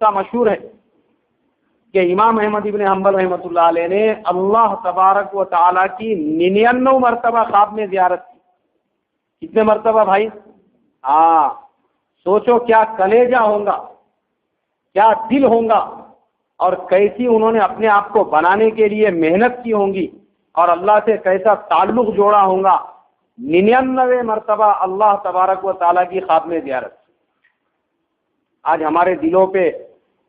قصہ مشہور ہے کہ امام احمد ابن حنبل رحمۃ اللہ علیہ نے اللہ تبارک و تعالیٰ کی 99 مرتبہ خواب میں زیارت کی. کتنے مرتبہ بھائی؟ ہاں، سوچو کیا کلیجہ ہوگا، کیا دل ہوگا، اور کیسی انہوں نے اپنے آپ کو بنانے کے لیے محنت کی ہوں گی اور اللہ سے کیسا تعلق جوڑا ہوگا. 99 مرتبہ اللہ تبارک و تعالیٰ کی خواب میں زیارت. آج ہمارے دلوں پہ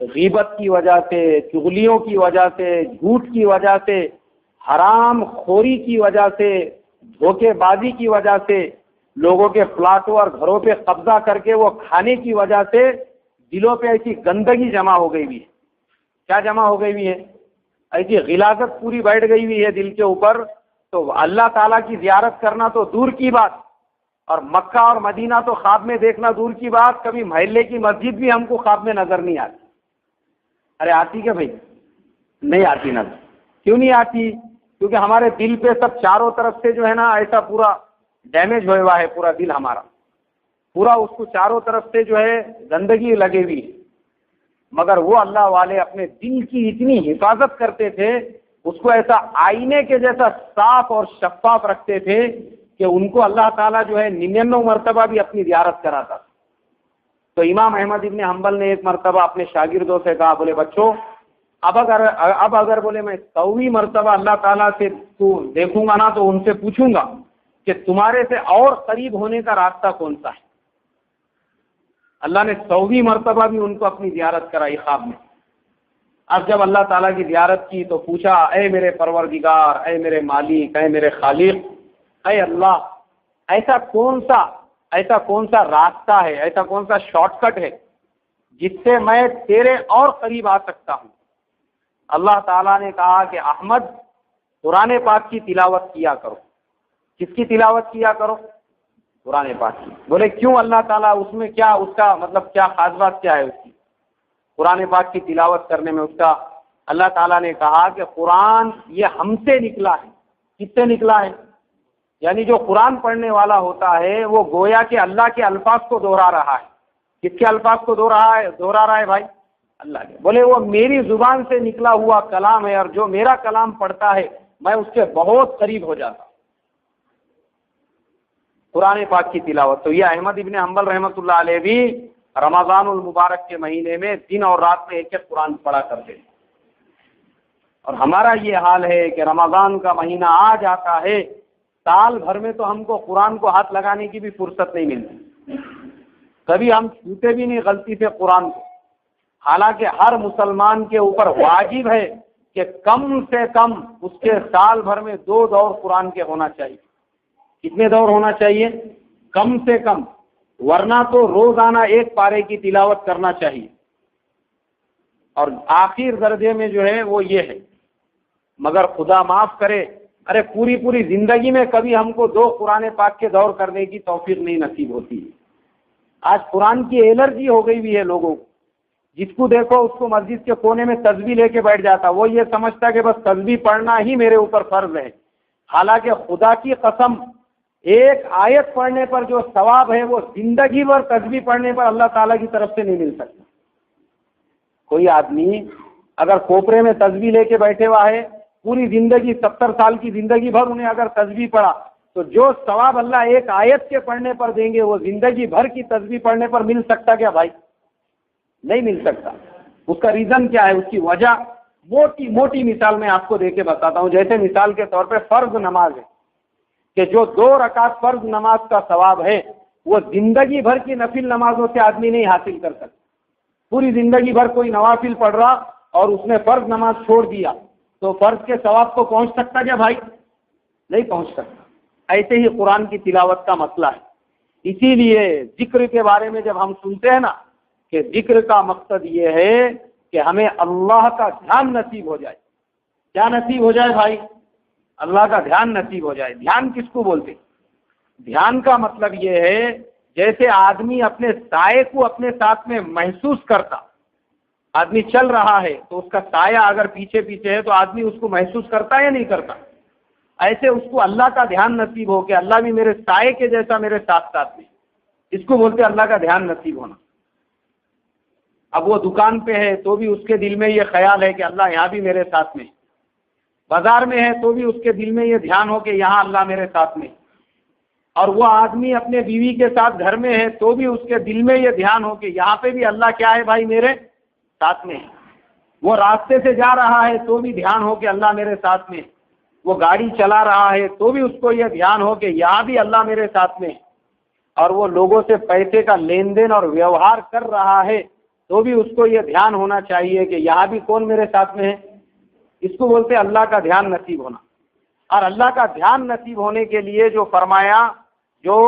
غیبت کی وجہ سے، چغلیوں کی وجہ سے، جھوٹ کی وجہ سے، حرام خوری کی وجہ سے، دھوکے بازی کی وجہ سے، لوگوں کے پلاٹوں اور گھروں پہ قبضہ کر کے وہ کھانے کی وجہ سے دلوں پہ ایسی گندگی جمع ہو گئی ہوئی ہے. کیا جمع ہو گئی ہوئی ہے؟ ایسی غلاظت پوری بیٹھ گئی ہوئی ہے دل کے اوپر. تو اللہ تعالیٰ کی زیارت کرنا تو دور کی بات، اور مکہ اور مدینہ تو خواب میں دیکھنا دور کی بات، کبھی محلے کی مسجد بھی ہم کو خواب میں نظر نہیں آتی. ارے آتی کیا بھائی؟ نہیں آتی نظر. کیوں نہیں آتی؟ کیونکہ ہمارے دل پہ سب چاروں طرف سے جو ہے نا ایسا پورا ڈیمیج ہوئے ہوا ہے. پورا دل ہمارا پورا اس کو چاروں طرف سے جو ہے گندگی لگے ہوئی ہے. مگر وہ اللہ والے اپنے دل کی اتنی حفاظت کرتے تھے، اس کو ایسا آئینے کے جیسا صاف اور شفاف رکھتے تھے کہ ان کو اللہ تعالیٰ جو ہے 99 مرتبہ بھی اپنی زیارت کراتا. تو امام احمد ابن حنبل نے ایک مرتبہ اپنے شاگردوں سے کہا، بولے بچوں اب اگر بولے میں 100ویں مرتبہ اللہ تعالیٰ سے تو دیکھوں گا نا تو ان سے پوچھوں گا کہ تمہارے سے اور قریب ہونے کا راستہ کون سا ہے. اللہ نے 100ویں مرتبہ بھی ان کو اپنی زیارت کرائی خواب میں. اب جب اللہ تعالیٰ کی زیارت کی تو پوچھا، اے میرے پروردگار، اے میرے مالک، اے میرے خالق، اے اللہ، ایسا کون سا راستہ ہے، ایسا کون سا شارٹ کٹ ہے جس سے میں تیرے اور قریب آ سکتا ہوں. اللہ تعالیٰ نے کہا کہ احمد قرآن پاک کی تلاوت کیا کرو. کس کی تلاوت کیا کرو؟ قرآن پاک کی. بولے کیوں اللہ تعالیٰ، اس میں کیا، اس کا مطلب کیا خاص بات کیا ہے اس کی؟ قرآن پاک کی تلاوت کرنے میں اس کا اللہ تعالیٰ نے کہا کہ قرآن یہ ہم سے نکلا ہے. کس سے نکلا ہے؟ یعنی جو قرآن پڑھنے والا ہوتا ہے وہ گویا کہ اللہ کے الفاظ کو دوہرا رہا ہے. کس کے الفاظ کو دوہرا رہا ہے بھائی؟ اللہ کے. بولے وہ میری زبان سے نکلا ہوا کلام ہے، اور جو میرا کلام پڑھتا ہے میں اس کے بہت قریب ہو جاتا ہوں. قرآن پاک کی تلاوت. تو یہ احمد ابن حنبل رحمۃ اللہ علیہ بھی رمضان المبارک کے مہینے میں دن اور رات میں ایک ایک قرآن پڑھا کرتے ہیں. اور ہمارا یہ حال ہے کہ رمضان کا مہینہ آ جاتا ہے، سال بھر میں تو ہم کو قرآن کو ہاتھ لگانے کی بھی فرصت نہیں ملتی. کبھی ہم چھوتے بھی نہیں غلطی سے قرآن کو. حالانکہ ہر مسلمان کے اوپر واجب ہے کہ کم سے کم اس کے سال بھر میں 2 دور قرآن کے ہونا چاہیے. کتنے دور ہونا چاہیے؟ کم سے کم، ورنہ تو روزانہ 1 پارے کی تلاوت کرنا چاہیے. اور آخر درجے میں جو ہے وہ یہ ہے، مگر خدا معاف کرے، ارے پوری زندگی میں کبھی ہم کو 2 قرآن پاک کے دور کرنے کی توفیق نہیں نصیب ہوتی ہے. آج قرآن کی الرجی ہو گئی بھی ہے لوگوں کو. جس کو دیکھو اس کو مسجد کے کونے میں تسبیح لے کے بیٹھ جاتا، وہ یہ سمجھتا کہ بس تسبیح پڑھنا ہی میرے اوپر فرض ہے. حالانکہ خدا کی قسم، ایک آیت پڑھنے پر جو ثواب ہے وہ زندگی بھر تسبیح پڑھنے پر اللہ تعالیٰ کی طرف سے نہیں مل سکتا. کوئی آدمی اگر کوپرے میں تسبیح لے کے بیٹھے ہوا ہے، پوری زندگی 70 سال کی زندگی بھر انہیں اگر تسبیح پڑھا تو جو ثواب اللہ ایک آیت کے پڑھنے پر دیں گے وہ زندگی بھر کی تسبیح پڑھنے پر مل سکتا کیا بھائی؟ نہیں مل سکتا. اس کا ریزن کیا ہے؟ اس کی وجہ موٹی مثال میں آپ کو دے کے بتاتا ہوں. جیسے مثال کے طور پہ فرض نماز ہے کہ جو 2 رکعت فرض نماز کا ثواب ہے وہ زندگی بھر کی نفل نمازوں سے آدمی نہیں حاصل کر سکتا. پوری زندگی بھر کوئی نوافل پڑھ رہا اور اس نے فرض نماز چھوڑ دیا تو فرض کے ثواب کو پہنچ سکتا کیا بھائی؟ نہیں پہنچ سکتا. ایسے ہی قرآن کی تلاوت کا مسئلہ ہے. اسی لیے ذکر کے بارے میں جب ہم سنتے ہیں نا کہ ذکر کا مقصد یہ ہے کہ ہمیں اللہ کا دھیان نصیب ہو جائے. کیا نصیب ہو جائے بھائی؟ اللہ کا دھیان نصیب ہو جائے. دھیان کس کو بولتے ہیں؟ دھیان کا مطلب یہ ہے جیسے آدمی اپنے سائے کو اپنے ساتھ میں محسوس کرتا. آدمی چل رہا ہے تو اس کا سایہ اگر پیچھے ہے تو آدمی اس کو محسوس کرتا ہے یا نہیں کرتا؟ ایسے اس کو اللہ کا دھیان نصیب ہو کہ اللہ بھی میرے سائے کے جیسا میرے ساتھ میں. اس کو بولتے ہیں اللہ کا دھیان نصیب ہونا. اب وہ دکان پہ ہے تو بھی اس کے دل میں یہ خیال ہے کہ اللہ یہاں بھی میرے ساتھ میں، بازار میں ہے تو بھی اس کے دل میں یہ دھیان ہو کہ یہاں اللہ میرے ساتھ میں، اور وہ آدمی اپنے بیوی کے ساتھ گھر میں ہے تو بھی اس کے دل میں یہ دھیان ہو کہ یہاں پہ بھی اللہ کیا ہے بھائی میرے ساتھ میں ہے، وہ راستے سے جا رہا ہے تو بھی دھیان ہو کہ اللہ میرے ساتھ میں، وہ گاڑی چلا رہا ہے تو بھی اس کو یہ دھیان ہو کہ یہاں بھی اللہ میرے ساتھ میں، اور وہ لوگوں سے پیسے کا لین دین اور ویوہار کر رہا ہے تو بھی اس کو یہ دھیان ہونا چاہیے کہ یہاں بھی کون میرے ساتھ میں ہے۔ اس کو بولتے اللہ کا دھیان نصیب ہونا۔ اور اللہ کا دھیان نصیب ہونے کے لیے جو فرمایا، جو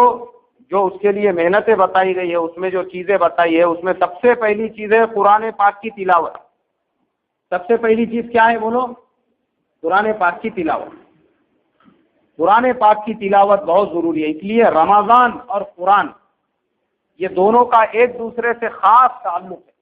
اس کے لیے محنتیں بتائی گئی ہے، اس میں جو چیزیں بتائی ہے، اس میں سب سے پہلی چیز ہے قرآن پاک کی تلاوت۔ سب سے پہلی چیز کیا ہے بولو؟ قرآن پاک کی تلاوت۔ قرآن پاک کی تلاوت بہت ضروری ہے، اس لیے رمضان اور قرآن یہ دونوں کا ایک دوسرے سے خاص تعلق ہے۔